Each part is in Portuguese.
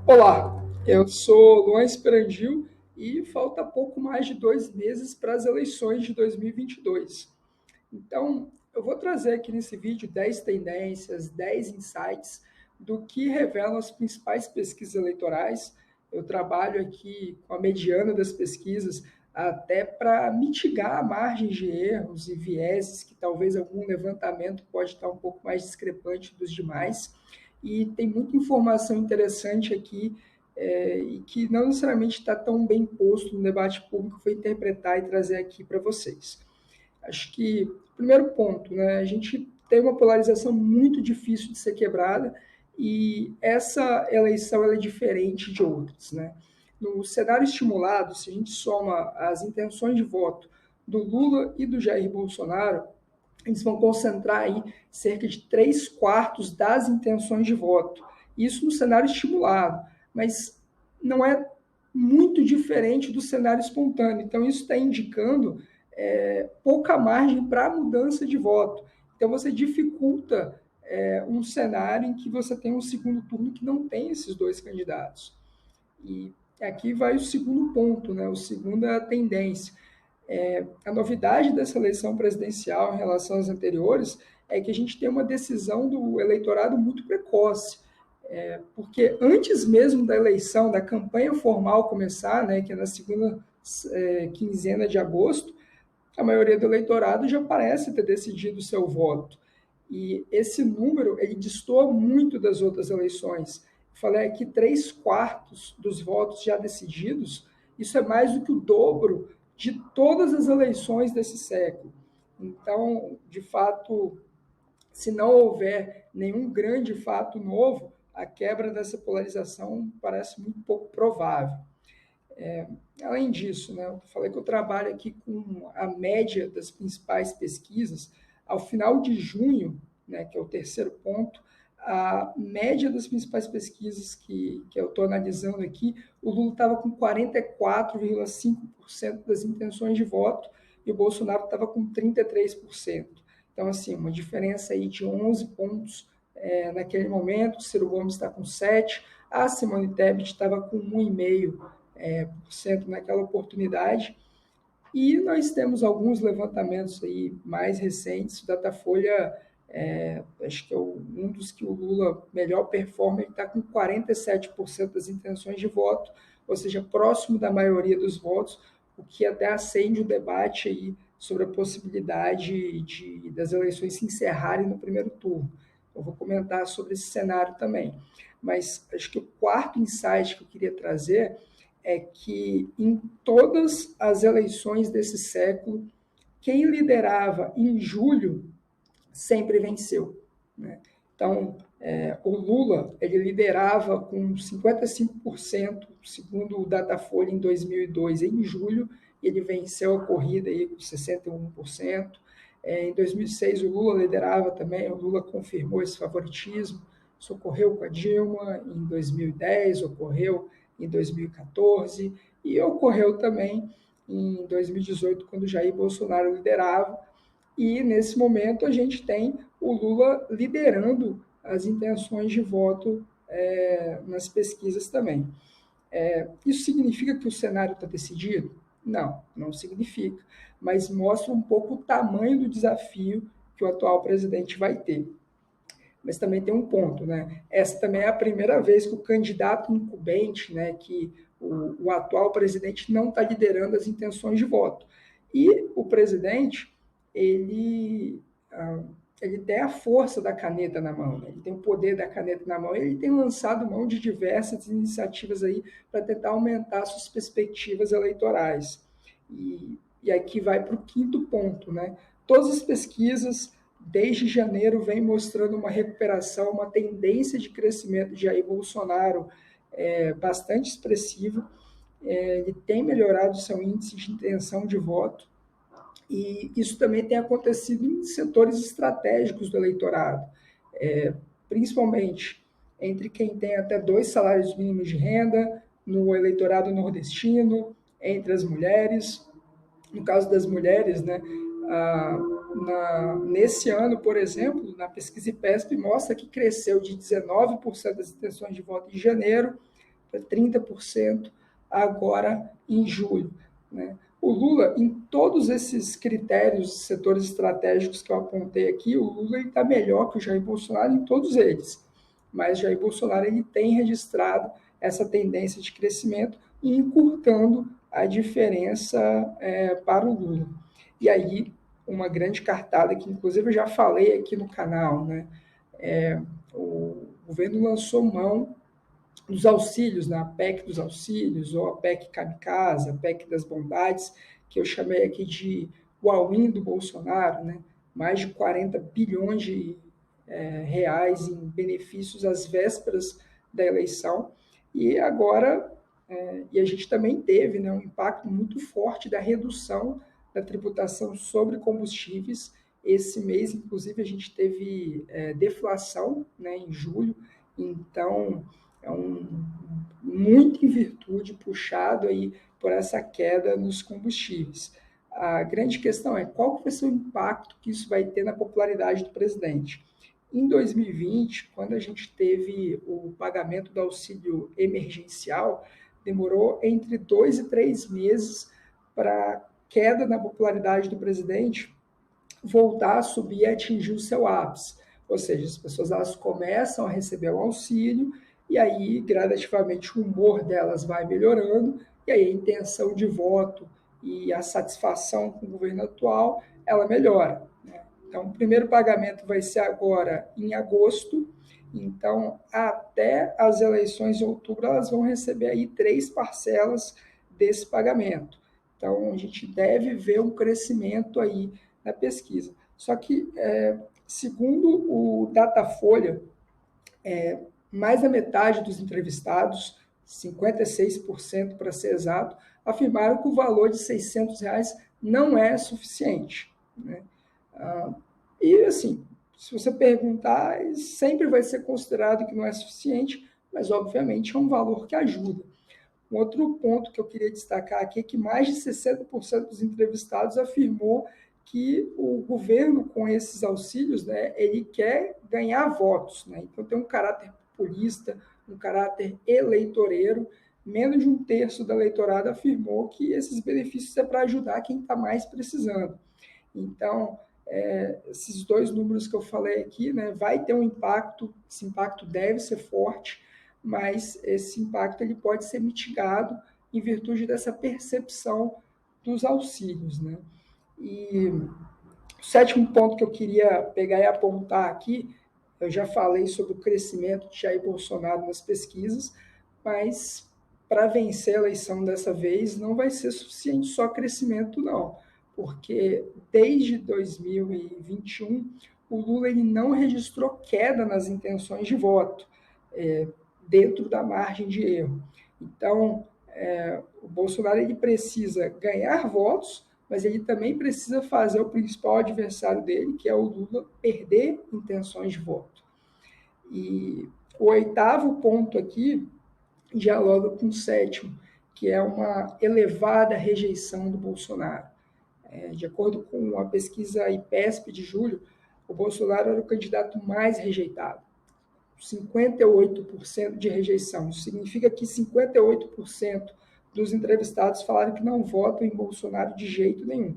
Olá, eu sou Luan Esperandil e falta pouco mais de 2 meses para as eleições de 2022. Então, eu vou trazer aqui nesse vídeo 10 tendências, 10 insights do que revelam as principais pesquisas eleitorais. Eu trabalho aqui com a mediana das pesquisas até para mitigar a margem de erros e vieses que talvez algum levantamento pode estar um pouco mais discrepante dos demais. E tem muita informação interessante aqui e que não necessariamente está tão bem posto no debate público, foi interpretar e trazer aqui para vocês. Acho que, primeiro ponto, né, a gente tem uma polarização muito difícil de ser quebrada e essa eleição ela é diferente de outras. Né? No cenário estimulado, se a gente soma as intenções de voto do Lula e do Jair Bolsonaro, eles vão concentrar aí cerca de 3/4 das intenções de voto. Isso no cenário estimulado, mas não é muito diferente do cenário espontâneo. Então, isso está indicando pouca margem para mudança de voto. Então, você dificulta um cenário em que você tem um segundo turno que não tem esses dois candidatos. E aqui vai o segundo ponto, né? A segunda tendência. A novidade dessa eleição presidencial em relação às anteriores é que a gente tem uma decisão do eleitorado muito precoce, porque antes mesmo da eleição, da campanha formal começar, né, que é na segunda quinzena de agosto, a maioria do eleitorado já parece ter decidido o seu voto. E esse número, ele destoa muito das outras eleições. Eu falei aqui 3/4 dos votos já decididos, isso é mais do que o dobro de todas as eleições desse século. Então, de fato, se não houver nenhum grande fato novo, a quebra dessa polarização parece muito pouco provável. Além disso, né, eu falei que eu trabalho aqui com a média das principais pesquisas. Ao final de junho, né, que é o terceiro ponto, a média das principais pesquisas que eu estou analisando aqui, o Lula estava com 44,5% das intenções de voto e o Bolsonaro estava com 33%. Então, assim, uma diferença aí de 11 pontos naquele momento. O Ciro Gomes está com 7%, a Simone Tebet estava com 1,5% naquela oportunidade. E nós temos alguns levantamentos aí mais recentes. O Datafolha, acho que é um dos que o Lula melhor performa, ele está com 47% das intenções de voto, ou seja, próximo da maioria dos votos, o que até acende o debate aí sobre a possibilidade das eleições se encerrarem no primeiro turno. Eu vou comentar sobre esse cenário também. Mas acho que o quarto insight que eu queria trazer é que em todas as eleições desse século, quem liderava em julho sempre venceu. Né? Então, o Lula ele liderava com 55%, segundo o Datafolha, em 2002, em julho, ele venceu a corrida aí com 61%. Em 2006, o Lula liderava também, o Lula confirmou esse favoritismo. Isso ocorreu com a Dilma em 2010, ocorreu em 2014 e ocorreu também em 2018, quando Jair Bolsonaro liderava. E, nesse momento, a gente tem o Lula liderando as intenções de voto nas pesquisas também. Isso significa que o cenário está decidido? Não, não significa, mas mostra um pouco o tamanho do desafio que o atual presidente vai ter. Mas também tem um ponto, né? Essa também é a primeira vez que o candidato incumbente, né, que o atual presidente não está liderando as intenções de voto. E o presidente, ele, ele tem a força da caneta na mão, né? Ele tem o poder da caneta na mão, ele tem lançado mão de diversas iniciativas aí para tentar aumentar suas perspectivas eleitorais. E aqui vai para o quinto ponto, né? Todas as pesquisas desde janeiro vem mostrando uma recuperação, uma tendência de crescimento de Jair Bolsonaro bastante expressiva. Ele tem melhorado seu índice de intenção de voto e isso também tem acontecido em setores estratégicos do eleitorado, principalmente entre quem tem até 2 salários mínimos de renda, no eleitorado nordestino, entre as mulheres. No caso das mulheres, né, nesse ano, por exemplo, na pesquisa IPESP mostra que cresceu de 19% das intenções de voto em janeiro para 30% agora em julho, né? O Lula, em todos esses critérios, setores estratégicos que eu apontei aqui, o Lula está melhor que o Jair Bolsonaro em todos eles. Mas Jair Bolsonaro ele tem registrado essa tendência de crescimento e encurtando a diferença para o Lula. E aí, uma grande cartada que, inclusive, eu já falei aqui no canal, né? O governo lançou mão dos auxílios, né? A PEC dos auxílios, ou a PEC Kamikaze, a PEC das bondades, que eu chamei aqui de o all-in do Bolsonaro, né? Mais de 40 bilhões de reais em benefícios às vésperas da eleição. E agora, e a gente também teve, né, um impacto muito forte da redução da tributação sobre combustíveis. Esse mês, inclusive, a gente teve deflação, né, em julho, então muito em virtude, puxado aí por essa queda nos combustíveis. A grande questão é qual vai ser o impacto que isso vai ter na popularidade do presidente. Em 2020, quando a gente teve o pagamento do auxílio emergencial, demorou entre 2 e 3 meses para a queda na popularidade do presidente voltar a subir e atingir o seu ápice. Ou seja, as pessoas elas começam a receber o auxílio e aí, gradativamente, o humor delas vai melhorando e aí a intenção de voto e a satisfação com o governo atual, ela melhora. Então, o primeiro pagamento vai ser agora em agosto. Então, até as eleições de outubro, elas vão receber aí 3 parcelas desse pagamento. Então, a gente deve ver um crescimento aí na pesquisa. Só que, segundo o Datafolha, mais da metade dos entrevistados, 56% para ser exato, afirmaram que o valor de R$ 600 não é suficiente, né? E, assim, se você perguntar, sempre vai ser considerado que não é suficiente, mas, obviamente, é um valor que ajuda. Um outro ponto que eu queria destacar aqui é que mais de 60% dos entrevistados afirmou que o governo, com esses auxílios, né, ele quer ganhar votos, né? Então, tem um caráter populista, um caráter eleitoreiro. Menos de um terço do eleitorado afirmou que esses benefícios é para ajudar quem está mais precisando. Então, esses 2 números que eu falei aqui, né, vai ter um impacto, esse impacto deve ser forte, mas esse impacto ele pode ser mitigado em virtude dessa percepção dos auxílios, né? E o 7º ponto que eu queria pegar e apontar aqui, eu já falei sobre o crescimento de Jair Bolsonaro nas pesquisas, mas para vencer a eleição dessa vez não vai ser suficiente só crescimento, não, porque desde 2021 o Lula ele não registrou queda nas intenções de voto, dentro da margem de erro. Então, o Bolsonaro ele precisa ganhar votos, mas ele também precisa fazer o principal adversário dele, que é o Lula, perder intenções de voto. E o 8º ponto aqui dialoga com o 7º, que é uma elevada rejeição do Bolsonaro. De acordo com a pesquisa IPESP de julho, o Bolsonaro era o candidato mais rejeitado. 58% de rejeição. Isso significa que 58% dos entrevistados falaram que não votam em Bolsonaro de jeito nenhum.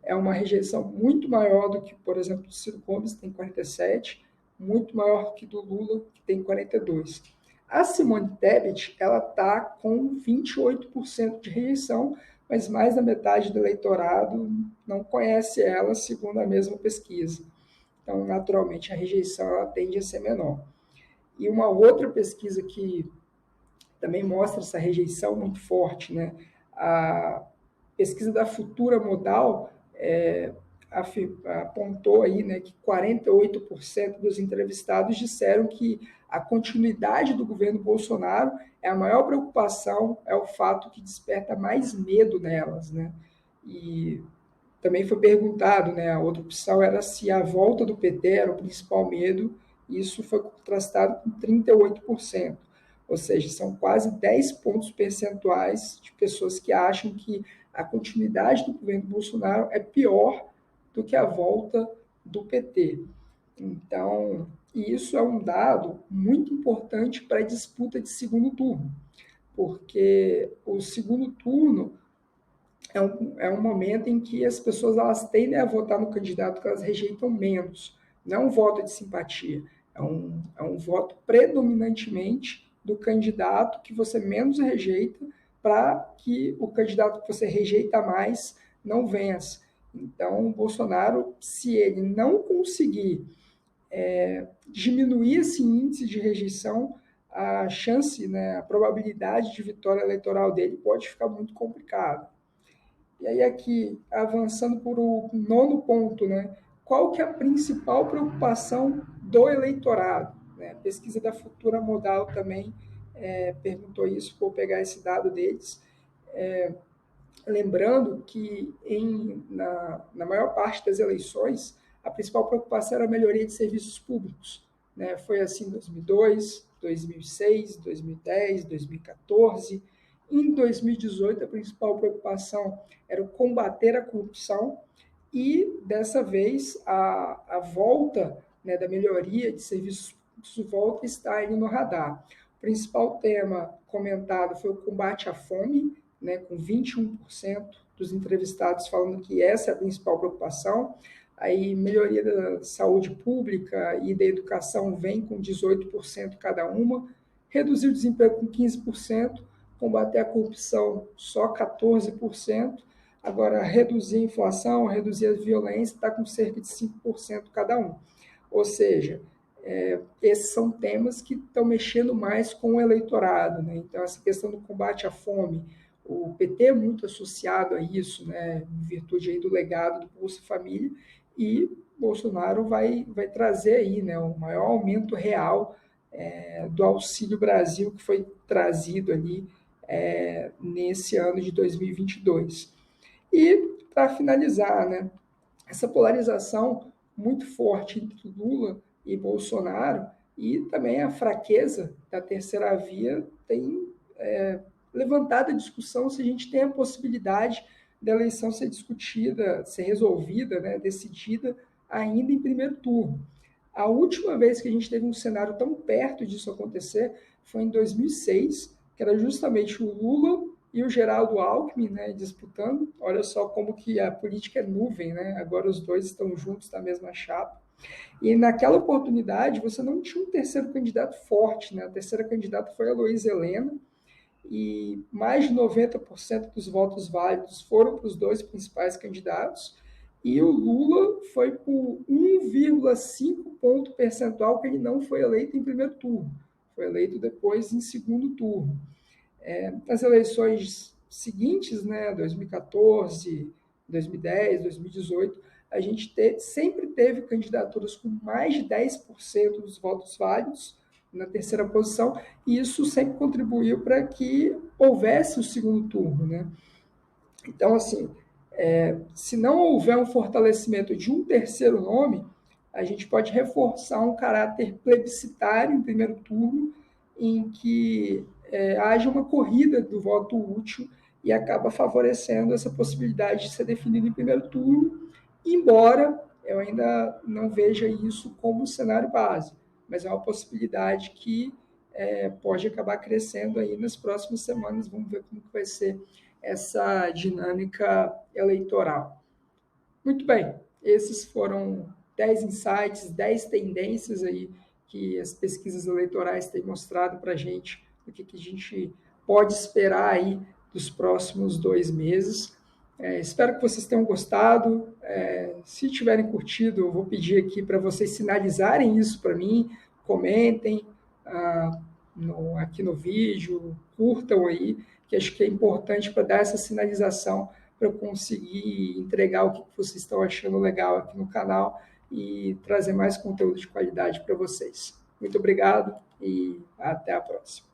É uma rejeição muito maior do que, por exemplo, do Ciro Gomes, que tem 47%, muito maior que do Lula, que tem 42%. A Simone Tebet, ela está com 28% de rejeição, mas mais da metade do eleitorado não conhece ela, segundo a mesma pesquisa. Então, naturalmente, a rejeição ela tende a ser menor. E uma outra pesquisa que também mostra essa rejeição muito forte, né? A pesquisa da Futura Modal apontou aí, né, que 48% dos entrevistados disseram que a continuidade do governo Bolsonaro é a maior preocupação, é o fato que desperta mais medo nelas, né? E também foi perguntado, né, a outra opção era se a volta do PT era o principal medo, e isso foi contrastado com 38%. Ou seja, são quase 10 pontos percentuais de pessoas que acham que a continuidade do governo Bolsonaro é pior do que a volta do PT. Então, E isso é um dado muito importante para a disputa de segundo turno, porque o segundo turno é um momento em que as pessoas elas tendem a votar no candidato que elas rejeitam menos. Não é um voto de simpatia, é um voto predominantemente do candidato que você menos rejeita para que o candidato que você rejeita mais não vença. Então, o Bolsonaro, se ele não conseguir diminuir esse índice de rejeição, a chance, né, a probabilidade de vitória eleitoral dele pode ficar muito complicada. E aí aqui, avançando por o nono ponto, né? Qual que é a principal preocupação do eleitorado? Né? A pesquisa da Futura Modal também perguntou isso, vou pegar esse dado deles. Lembrando que na maior parte das eleições, a principal preocupação era a melhoria de serviços públicos. Né? Foi assim em 2002, 2006, 2010, 2014. Em 2018, a principal preocupação era o combater a corrupção e, dessa vez, a volta, né, da melhoria de serviços públicos volta a estar aí no radar. O principal tema comentado foi o combate à fome, né, com 21% dos entrevistados falando que essa é a principal preocupação. Aí, melhoria da saúde pública e da educação vem com 18% cada uma, reduzir o desemprego com 15%, combater a corrupção só 14%, agora reduzir a inflação, reduzir a violência está com cerca de 5% cada um. Ou seja, esses são temas que estão mexendo mais com o eleitorado, né? Então, essa questão do combate à fome, o PT é muito associado a isso, né, em virtude aí do legado do Bolsa Família, e Bolsonaro vai trazer aí, né, o maior aumento real do Auxílio Brasil que foi trazido ali nesse ano de 2022. E, para finalizar, né, essa polarização muito forte entre Lula e Bolsonaro e também a fraqueza da terceira via tem levantado a discussão se a gente tem a possibilidade da eleição ser discutida, ser resolvida, né, decidida ainda em primeiro turno. A última vez que a gente teve um cenário tão perto disso acontecer foi em 2006, que era justamente o Lula e o Geraldo Alckmin, né, disputando. Olha só como que a política é nuvem, né? Agora os dois estão juntos na mesma chapa. E naquela oportunidade você não tinha um terceiro candidato forte, né? A terceira candidata foi a Luísa Helena, e mais de 90% dos votos válidos foram para os dois principais candidatos, e o Lula foi por 1,5 ponto percentual que ele não foi eleito em primeiro turno, foi eleito depois em segundo turno. Nas eleições seguintes, né, 2014, 2010, 2018, a gente sempre teve candidaturas com mais de 10% dos votos válidos na terceira posição, e isso sempre contribuiu para que houvesse o segundo turno, né? Então, assim, se não houver um fortalecimento de um terceiro nome, a gente pode reforçar um caráter plebiscitário em primeiro turno, em que haja uma corrida do voto útil e acaba favorecendo essa possibilidade de ser definido em primeiro turno, embora eu ainda não veja isso como cenário base, mas é uma possibilidade que pode acabar crescendo aí nas próximas semanas. Vamos ver como que vai ser essa dinâmica eleitoral. Muito bem, esses foram 10 insights, 10 tendências aí que as pesquisas eleitorais têm mostrado para a gente, o que a gente pode esperar aí dos próximos 2 meses. Espero que vocês tenham gostado. Se tiverem curtido, eu vou pedir aqui para vocês sinalizarem isso para mim, comentem aqui no vídeo, curtam aí, que acho que é importante para dar essa sinalização para eu conseguir entregar o que vocês estão achando legal aqui no canal e trazer mais conteúdo de qualidade para vocês. Muito obrigado e até a próxima.